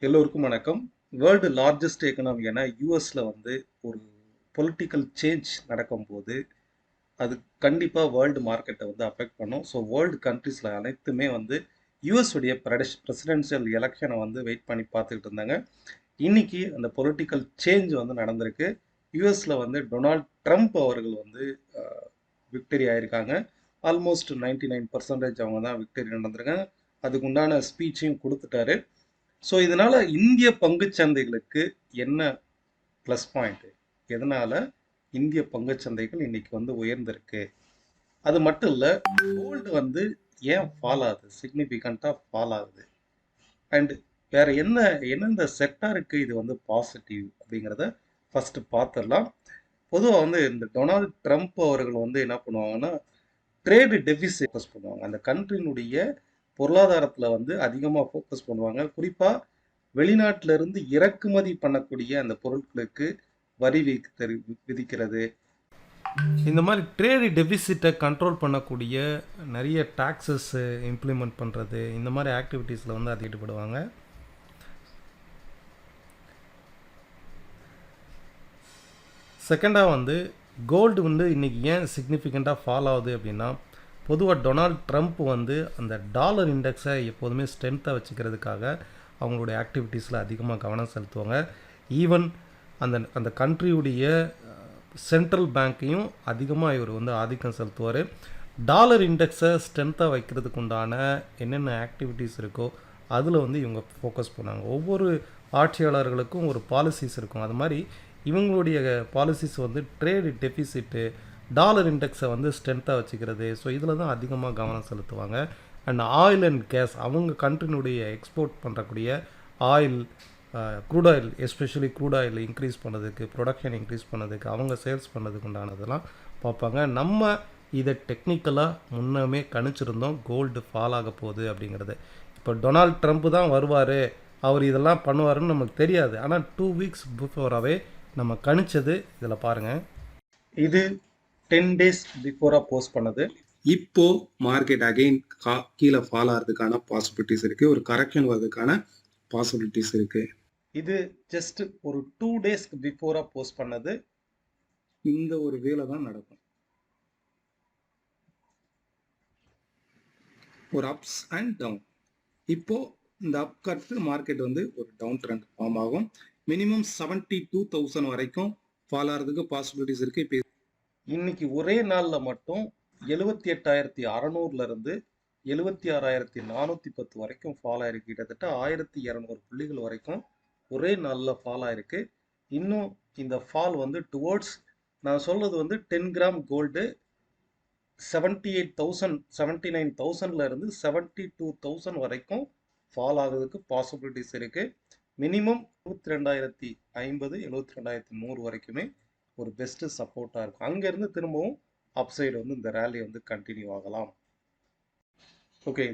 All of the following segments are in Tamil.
எல்லோருக்கும் வணக்கம். வேர்ல்டு லார்ஜஸ்ட் எக்கனாமியான யூஎஸ்ல ஒரு பொலிட்டிக்கல் சேஞ்ச் நடக்கும்போது அது கண்டிப்பாக வேர்ல்டு மார்க்கெட்டை அஃபெக்ட் பண்ணும். ஸோ வேர்ல்டு கண்ட்ரீஸில் அனைத்துமே யூஎஸ் உடைய பிரசிடென்ஷியல் எலெக்ஷனை வெயிட் பண்ணி பார்த்துக்கிட்டு இருந்தாங்க. இன்னைக்கு அந்த பொலிட்டிக்கல் சேஞ்ச் நடந்திருக்கு. யூஎஸ்ல டொனால்ட் ட்ரம்ப் அவர்கள் விக்டரி ஆயிருக்காங்க. ஆல்மோஸ்ட் 99% அவங்க தான் விக்டரி நடந்திருக்காங்க. அதுக்கு உண்டான ஸ்பீச்சையும் கொடுத்துட்டாரு. ஸோ இதனால இந்திய பங்குச்சந்தைகளுக்கு என்ன ப்ளஸ் பாயிண்ட், எதனால இந்திய பங்குச்சந்தைகள் இன்னைக்கு உயர்ந்திருக்கு? அது மட்டும் இல்லை, கோல்டு ஏன் ஃபால் ஆகுது, சிக்னிஃபிகண்ட்டாக ஃபால் ஆகுது, அண்ட் வேற எந்தெந்த செக்டாருக்கு இது பாசிட்டிவ் அப்படிங்கிறத ஃபர்ஸ்ட் பார்த்துடலாம். பொதுவாக இந்த டொனால்ட் ட்ரம்ப் அவர்கள் என்ன பண்ணுவாங்கன்னா, ட்ரேடு டெபிசிட் ஃபோக்கஸ் பண்ணுவாங்க. அந்த கண்ட்ரியினுடைய பொருளாதாரத்தில் அதிகமாக ஃபோக்கஸ் பண்ணுவாங்க. குறிப்பாக வெளிநாட்டிலிருந்து இறக்குமதி பண்ணக்கூடிய அந்த பொருட்களுக்கு வரி விதிக்கிறது, இந்த மாதிரி ட்ரேடு டெபிசிட்டை கண்ட்ரோல் பண்ணக்கூடிய நிறைய டாக்ஸஸ் இம்ப்ளிமெண்ட் பண்ணுறது, இந்த மாதிரி ஆக்டிவிட்டீஸில் அது ஈடுபடுவாங்க. செகண்டாக கோல்டு இன்றைக்கி ஏன் சிக்னிஃபிகண்ட்டாக ஃபால் ஆகுது அப்படின்னா, பொதுவாக டொனால்ட் ட்ரம்ப் அந்த டாலர் இண்டெக்ஸை எப்போதுமே ஸ்ட்ரென்த்தாக வச்சுக்கிறதுக்காக அவங்களுடைய ஆக்டிவிட்டீஸில் அதிகமாக கவனம் செலுத்துவாங்க. ஈவன் அந்த கண்ட்ரியுடைய சென்ட்ரல் பேங்க்கையும் அதிகமாக இவர் ஆதிக்கம் செலுத்துவார். டாலர் இண்டெக்ஸை ஸ்ட்ரென்த்தாக வைக்கிறதுக்கு உண்டான என்னென்ன ஆக்டிவிட்டீஸ் இருக்கோ அதில் இவங்க ஃபோக்கஸ் பண்ணாங்க. ஒவ்வொரு ஆட்சியாளர்களுக்கும் ஒரு பாலிசிஸ் இருக்கும். அது மாதிரி இவங்களுடைய பாலிசிஸ் ட்ரேடு டெபிசிட்டு, டாலர் இண்டெக்ஸை ஸ்ட்ரென்த்தாக வச்சுக்கிறது. ஸோ இதில் தான் அதிகமாக கவனம் செலுத்துவாங்க. அண்ட் ஆயில் அண்ட் கேஸ், அவங்க கண்ட்ரினுடைய எக்ஸ்போர்ட் பண்ணுறக்கூடிய oil, crude oil, especially crude oil increase பண்ணதுக்கு, ப்ரொடக்ஷன் இன்க்ரீஸ் பண்ணதுக்கு, அவங்க சேல்ஸ் பண்ணதுக்கு உண்டானதெல்லாம் பார்ப்பாங்க. நம்ம இதை டெக்னிக்கலாக முன்னமே கணிச்சிருந்தோம் கோல்டு ஃபால் ஆக போகுது அப்படிங்கிறது. இப்போ டொனால்ட் ட்ரம்ப் தான் வருவார், அவர் இதெல்லாம் பண்ணுவாருன்னு நமக்கு தெரியாது. ஆனால் 2 வீக்ஸ் பிஃபோராகவே நம்ம கணிச்சது இதில் பாருங்கள். இது 10 days பிஃபோராக போஸ்ட் பண்ணது. இப்போ மார்க்கெட் அகைன் கீழே ஃபால் ஆகிறதுக்கான பாசிபிலிட்டிஸ் இருக்கு, ஒரு கரெக்ஷன் வர்றதுக்கான பாசிபிலிட்டிஸ் இருக்கு. இது ஜஸ்ட் ஒரு 2 days பிஃபோரா போஸ்ட் பண்ணது. இந்த ஒரு வேலை தான் நடக்கும். ஒரு அப்ஸ் அண்ட் டவுன். இப்போ இந்த அப் கட்டு மார்க்கெட் ஒரு டவுன் ட்ரெண்ட் ஃபார்ம் ஆகும். மினிமம் 72,000 வரைக்கும் ஃபால் ஆகிறதுக்கு பாசிபிலிட்டிஸ் இருக்கு. இப்போ இன்னைக்கு ஒரே நாளில் மட்டும் 78,600 இருந்து 76,410 வரைக்கும் ஃபால் ஆயிருக்கு. கிட்டத்தட்ட 1,200 புள்ளிகள் வரைக்கும் ஒரே நாளில் ஃபால் ஆயிருக்கு. இன்னும் இந்த ஃபால் டுவோர்ட்ஸ், நான் சொல்றது 10 கிராம் கோல்டு 78,000 79,000ல இருந்து 72,000 வரைக்கும் ஃபால் ஆகுறதுக்கு பாசிபிலிட்டிஸ் இருக்கு. மினிமம் 72,050 72,100 வரைக்குமே ஒரு பெஸ்ட் சப்போர்ட்டா இருக்கும். அங்கிருந்து திரும்பவும் அப்சைடு இந்த ரேலி கண்டினியூ ஆகலாம். ஓகே,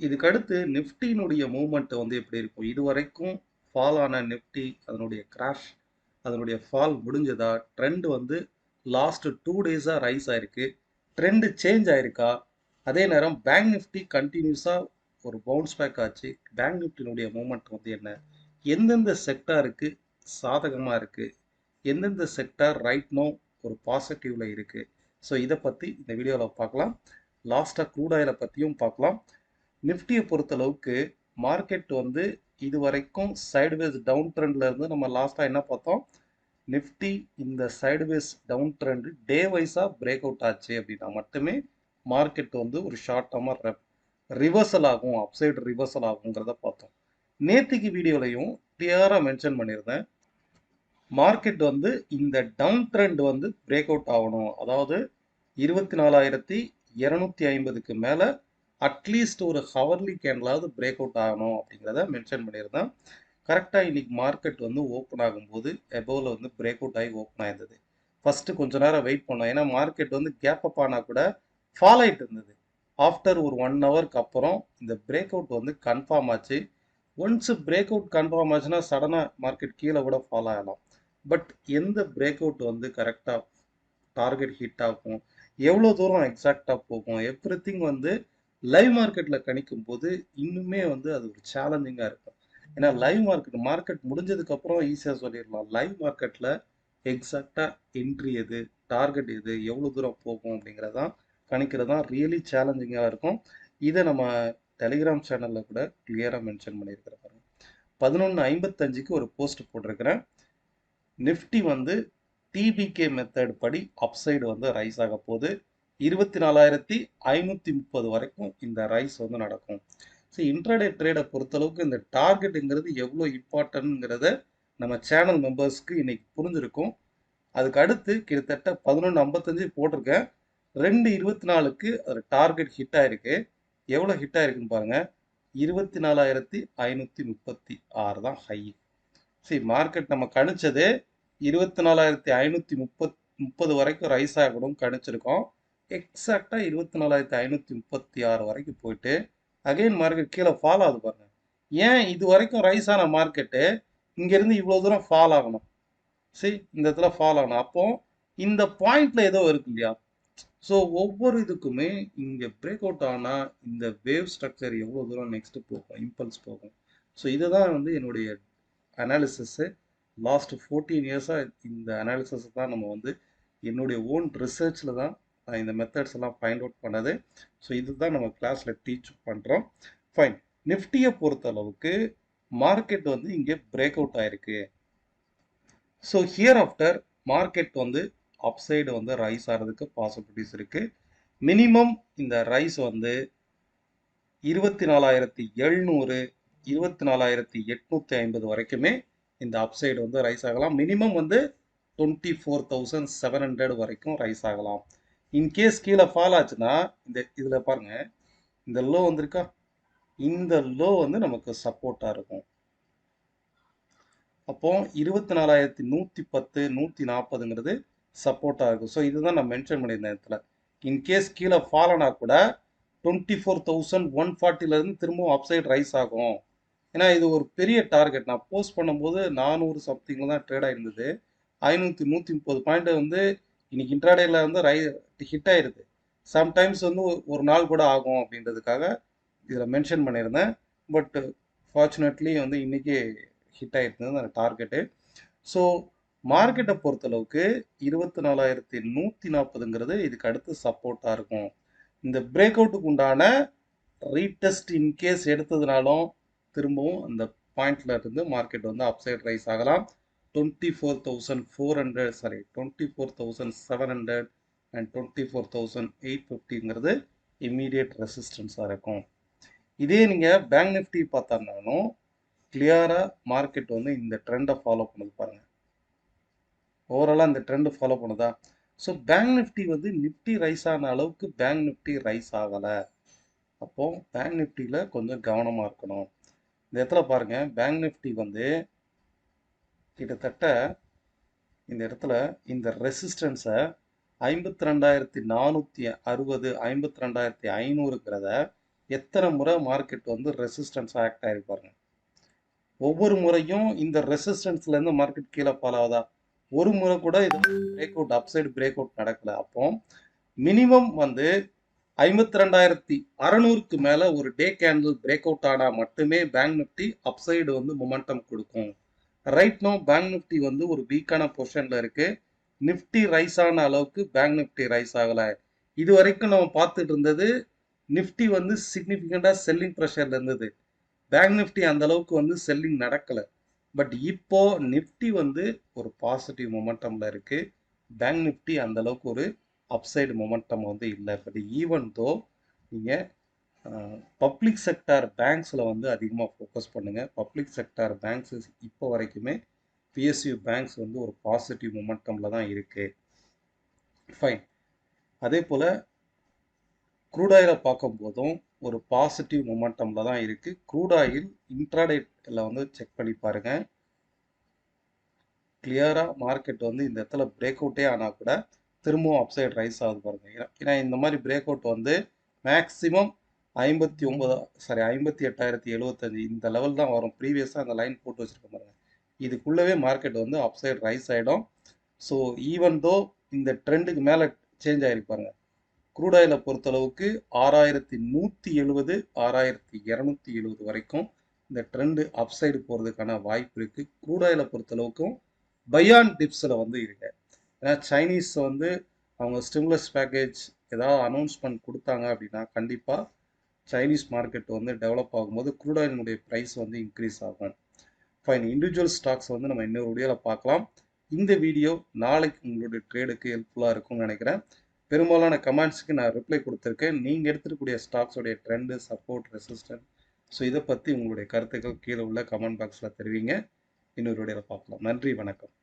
இதுக்கு அடுத்து நிஃப்டியினுடைய மூவ்மெண்ட் எப்படி இருக்கும்? இது வரைக்கும் ஃபால் ஆன நிஃப்டி, அதனுடைய கிராஷ், அதனுடைய ஃபால் முடிஞ்சதா? ட்ரெண்ட் லாஸ்ட் 2 days ரைஸ் ஆயிருக்கு. ட்ரெண்ட் சேஞ்ச் ஆயிருக்கா? அதே நேரம் பேங்க் நிஃப்டி கண்டினியூஸா ஒரு பவுன்ஸ் பேக் ஆச்சு. பேங்க் நிஃப்டியினுடைய மூவ்மெண்ட் என்ன? எந்தெந்த செக்டாருக்கு சாதகமாக இருக்கு, எந்தெந்த செக்டார் ரைட் நோ ஒரு பாசிட்டிவ்ல இருக்கு? ஸோ இதை பற்றி இந்த வீடியோவில் பார்க்கலாம். லாஸ்ட்டாக க்ரூட் ஆயிலை பற்றியும் பார்க்கலாம். நிஃப்டியை பொறுத்தளவுக்கு மார்க்கெட் இது வரைக்கும் சைடுவேஸ் டவுன் ட்ரெண்டில் இருந்து நம்ம லாஸ்ட்டாக என்ன பார்த்தோம்? நிஃப்டி இந்த சைடுவேஸ் டவுன் ட்ரெண்ட் டே வைஸாக பிரேக் அவுட் ஆச்சு அப்படின்னா மட்டுமே மார்க்கெட் ஒரு ஷார்ட் டர்மாக ரிவர்சல் ஆகும், அப்சைடு ரிவர்சல் ஆகுங்கிறத பார்த்தோம். நேற்றுக்கு வீடியோலையும் கிளியராக மென்ஷன் பண்ணியிருந்தேன், மார்க்கெட் இந்த டவுன் ட்ரெண்ட் பிரேக் அவுட் ஆகணும். அதாவது 24,250க்கு மேலே அட்லீஸ்ட் ஒரு ஹவர்லி கேண்டலாவது பிரேக் அவுட் ஆகணும் அப்படிங்கிறத மென்ஷன் பண்ணியிருந்தேன். கரெக்டாக இன்னைக்கு மார்க்கெட் ஓப்பன் ஆகும்போது எபோவில் பிரேக் அவுட் ஆகி ஓப்பன் ஆயிருந்தது. ஃபஸ்ட்டு கொஞ்ச நேரம் வெயிட் பண்ணோம், ஏன்னா மார்க்கெட் கேப் அப் ஆனால் கூட ஃபால் ஆகிட்டு இருந்தது. ஆஃப்டர் ஒரு 1 ஹவருக்கு அப்புறம் இந்த பிரேக் அவுட் கன்ஃபார்ம் ஆச்சு. ஒன்ஸ் பிரேக் அவுட் கன்ஃபார்ம் ஆச்சுன்னா சடனாக மார்க்கெட் கீழே கூட ஃபால் ஆகலாம். பட் எந்த பிரேக் அவுட் கரெக்டாக டார்கெட் ஹிட் ஆகும், எவ்வளோ தூரம் எக்ஸாக்டாக போகும், எவ்ரிதிங் லைவ் மார்க்கெட்டில் கணிக்கும் போது இன்னுமே அது ஒரு சேலஞ்சிங்காக இருக்கும். ஏன்னா லைவ் மார்க்கெட் முடிஞ்சதுக்கப்புறம் ஈஸியாக சொல்லிடலாம். லைவ் மார்க்கெட்டில் எக்ஸாக்டாக என்ட்ரி எது, டார்கெட் எது, எவ்வளோ தூரம் போகும் அப்படிங்கிறதான் கணிக்கிறது தான் ரியலி சேலஞ்சிங்காக இருக்கும். இதை நம்ம டெலிகிராம் சேனலில் கூட கிளியராக மென்ஷன் பண்ணியிருக்கிறேன். 11:55க்கு ஒரு போஸ்ட் போட்டிருக்கிறேன். நிஃப்டி வந்து டிபிகே மெத்தட் படி அப்சைடு வந்து ரைஸ் ஆக போகுது. 24,530 வரைக்கும் இந்த ரைஸ் வந்து நடக்கும். ஸோ இன்ட்ராடே ட்ரேடை பொறுத்தளவுக்கு இந்த டார்கெட்டுங்கிறது எவ்வளோ இம்பார்ட்டன்ட்ங்கிறத நம்ம சேனல் மெம்பர்ஸ்க்கு இன்னைக்கு புரிஞ்சிருக்கும். அதுக்கு அடுத்து கிட்டத்தட்ட 11:55 போட்டிருக்கேன். 2:24க்கு அது டார்கெட் ஹிட் ஆயிருக்கு. எவ்வளோ ஹிட் ஆயிருக்குன்னு பாருங்க. 24,536 தான் ஹை. சரி, மார்க்கெட் நம்ம கணிச்சது 24,530 வரைக்கும் ரைஸ் ஆகணும் கணிச்சிருக்கோம். எக்ஸாக்டா 24,536 வரைக்கும் போயிட்டு அகைன் மார்க்கெட் கீழே ஃபால் ஆகுது பாருங்க. ஏன் இது வரைக்கும் ரைஸ் ஆன மார்க்கெட்டு இங்கிருந்து இவ்வளோ தூரம் ஃபால் ஆகணும்? சரி, இந்த இடத்துல ஃபால் ஆகணும். அப்போ இந்த பாயிண்ட்ல ஏதோ இருக்கு இல்லையா? ஸோ ஒவ்வொரு இதுக்குமே இங்கே பிரேக் அவுட் ஆனால் இந்த வேவ் ஸ்ட்ரக்சர் எவ்வளோ தூரம் நெக்ஸ்ட் போகும், இம்பல்ஸ் போகும். ஸோ இதுதான் வந்து என்னுடைய அனாலிசிஸு. லாஸ்ட் 14 இயர்ஸாக இந்த அனாலிசிஸ் தான் நம்ம வந்து என்னுடைய ஓன் ரிசர்ச்சில் தான் நான் இந்த மெத்தட்ஸ் எல்லாம் ஃபைண்ட் அவுட் பண்ணது. ஸோ இதுதான் நம்ம கிளாஸில் டீச் பண்ணுறோம். ஃபைன். நிஃப்டியை பொறுத்த அளவுக்கு மார்க்கெட் வந்து இங்கே பிரேக் அவுட் ஆயிருக்கு. ஸோ ஹியர் ஆஃப்டர் மார்க்கெட் வந்து அப்சைடு வந்து ரைஸ் ஆகிறதுக்கு பாசிபிலிட்டிஸ் இருக்கு. மினிமம் இந்த ரைஸ் வந்து 24,700 24,850 வரைக்குமே இந்த அப்சைடு வந்து ரைஸ் ஆகலாம். மினிமம் வந்து 24,700 வரைக்கும் ரைஸ் ஆகலாம். இன்கேஸ் கீழே ஃபால் ஆச்சுன்னா இந்த இதில் பாருங்க, இந்த லோ வந்திருக்கா, இந்த லோ வந்து நமக்கு சப்போர்ட்டாக இருக்கும். அப்போ 24,110 140ங்கிறது சப்போர்ட்டாக இருக்கும். ஸோ இதுதான் நான் மென்ஷன் பண்ணியிருந்தேன் இடத்துல. இன்கேஸ் கீழே ஃபால் ஆனால் கூட 24,140லேருந்து திரும்பவும் அப்சைட் ரைஸ் ஆகும். ஏன்னா இது ஒரு பெரிய டார்கெட். நான் போஸ்ட் பண்ணும்போது 400 சம்திங்கில் தான் ட்ரேட் ஆயிருந்தது. 130 பாயிண்ட் வந்து இன்னைக்கு இன்ட்ராடேல வந்து ஹிட் ஆயிருது. சம்டைம்ஸ் வந்து ஒரு நாள் கூட ஆகும் அப்படின்றதுக்காக இதில் மென்ஷன் பண்ணியிருந்தேன். பட் ஃபார்ச்சுனேட்லி வந்து இன்னைக்கு ஹிட் ஆயிருந்தது அந்த டார்கெட்டு. ஸோ மார்க்கெட்டை பொறுத்தளவுக்கு 24,140ங்கிறது இதுக்கு அடுத்து சப்போர்ட்டாக இருக்கும். இந்த பிரேக் அவுட்டுக்கு உண்டான ரீடெஸ்ட் இன்கேஸ் எடுத்ததுனாலும் திரும்பவும் அந்த பாயிண்ட்ல இருந்து மார்க்கெட் வந்து அப்சைட் ரைஸ் ஆகலாம். 24,700 அண்ட் 24,850ங்கிறது இம்மீடியட் ரெசிஸ்டன்ஸாக இருக்கும். இதே நீங்கள் பேங்க் நிஃப்டி பார்த்தாலும் கிளியராக மார்க்கெட் வந்து இந்த ட்ரெண்டை ஃபாலோ பண்ணுது பாருங்க. ஓவராலாக இந்த ட்ரெண்ட் ஃபாலோ பண்ணுதா? ஸோ பேங்க் நிஃப்டி வந்து நிஃப்டி ரைஸ் ஆன அளவுக்கு பேங்க் நிஃப்டி ரைஸ் ஆகலை. அப்போ பேங்க் நிஃப்டியில் கொஞ்சம் கவனமாக இருக்கணும். இந்த இடத்துல பாருங்க, பேங்க் நிஃப்டி வந்து கிட்டத்தட்ட இந்த இடத்துல இந்த ரெசிஸ்டன்ஸை 52,460 52,500ங்கிறத எத்தனை முறை மார்க்கெட் வந்து ரெசிஸ்டன்ஸ் ஆக்ட் ஆகிருப்பாருங்க. ஒவ்வொரு முறையும் இந்த ரெசிஸ்டன்ஸ்லேருந்து மார்க்கெட் கீழே ஃபால் ஆகுதா? ஒரு முறை கூட இது break out upside break out நடக்கல. அப்போ மினிமம் வந்து 52,600க்கு மேலே ஒரு டே கேண்டில் பிரேக் அவுட் ஆனால் மட்டுமே பேங்க் நிஃப்டி அப்சைடு வந்து மொமெண்டம் கொடுக்கும். ரைட் நோ பேங்க் நிஃப்டி வந்து ஒரு வீக்கான பொசிஷனில் இருக்கு. நிஃப்டி ரைஸ் ஆன அளவுக்கு பேங்க் நிஃப்டி ரைஸ் ஆகலை. இது வரைக்கும் நம்ம பார்த்துட்டு இருந்தது நிஃப்டி வந்து சிக்னிஃபிகண்டாக செல்லிங் ப்ரெஷரில் இருந்தது. பேங்க் நிஃப்டி அந்த அளவுக்கு வந்து செல்லிங் நடக்கலை. பட் இப்போ நிஃப்டி வந்து ஒரு பாசிட்டிவ் மொமெண்டம்ல இருக்கு. பேங்க் நிஃப்டி அந்த அளவுக்கு ஒரு அப்சைடு மொமெண்டம் வந்து இல்லை. பட் ஈவன் தோ நீங்கள் பப்ளிக் செக்டார் பேங்க்ஸில் வந்து அதிகமாக ஃபோக்கஸ் பண்ணுங்கள். பப்ளிக் செக்டார் பேங்க்ஸ் இப்போ வரைக்குமே பிஎஸ்யூ பேங்க்ஸ் வந்து ஒரு பாசிட்டிவ் மொமெண்டமில் தான் இருக்குது. ஃபைன். அதே போல் க்ரூட் ஆயிலை பார்க்கும்போதும் ஒரு பாசிட்டிவ் மொமெண்டமில் தான் இருக்குது. க்ரூட் ஆயில் இன்ட்ராடேல வந்து செக் பண்ணி பாருங்கள். கிளியராக மார்க்கெட் வந்து இந்த இடத்துல பிரேக் அவுட்டே ஆனால் கூட திரும்பவும் அப்சைட் ரைஸ் ஆகுது பாருங்க. ஏன்னா இந்த மாதிரி பிரேக் அவுட் வந்து மேக்ஸிமம் 58,775 இந்த லெவல் தான் வரும். ப்ரீவியஸாக அந்த லைன் போட்டு வச்சிருக்க பாருங்க. இதுக்குள்ளவே மார்க்கெட் வந்து அப்சைட் ரைஸ் ஆகிடும். ஸோ ஈவன் தோ இந்த ட்ரெண்டுக்கு மேலே சேஞ்ச் ஆகிருப்பாருங்க. க்ரூட் ஆயிலை பொறுத்தளவுக்கு 6,170 6,270 வரைக்கும் இந்த ட்ரெண்டு அப்சைடு போகிறதுக்கான வாய்ப்பு இருக்குது. க்ரூட் ஆயிலை பொறுத்தளவுக்கும் பயான் டிப்ஸில் வந்து இருக்கு. ஏன்னா சைனீஸ் வந்து அவங்க ஸ்டிமுலஸ் பேக்கேஜ் ஏதாவது அனௌன்ஸ்மெண்ட் கொடுத்தாங்க அப்படின்னா கண்டிப்பாக சைனீஸ் மார்க்கெட் வந்து டெவலப் ஆகும்போது க்ரூட் ஆயிலினுடைய ப்ரைஸ் வந்து இன்க்ரீஸ் ஆகும். ஃபைன், இண்டிவிஜுவல் ஸ்டாக்ஸ் வந்து நம்ம இன்னொரு வீடியோவில் பார்க்கலாம். இந்த வீடியோ நாளைக்கு உங்களுடைய ட்ரேடுக்கு ஹெல்ப்ஃபுல்லாக இருக்கும்னு நினைக்கிறேன். பெரும்பாலான கமெண்ட்ஸுக்கு நான் ரிப்ளை கொடுத்துருக்கேன். நீங்கள் எடுத்துக்கூடிய ஸ்டாக்ஸோடைய ட்ரெண்டு, சப்போர்ட், ரெசிஸ்டன்ட், ஸோ இதை பற்றி உங்களுடைய கருத்துக்கள் கீழே உள்ள கமெண்ட் பாக்ஸில் தெரிவிங்க. இன்னொரு வீடியோவில் பார்க்கலாம். நன்றி, வணக்கம்.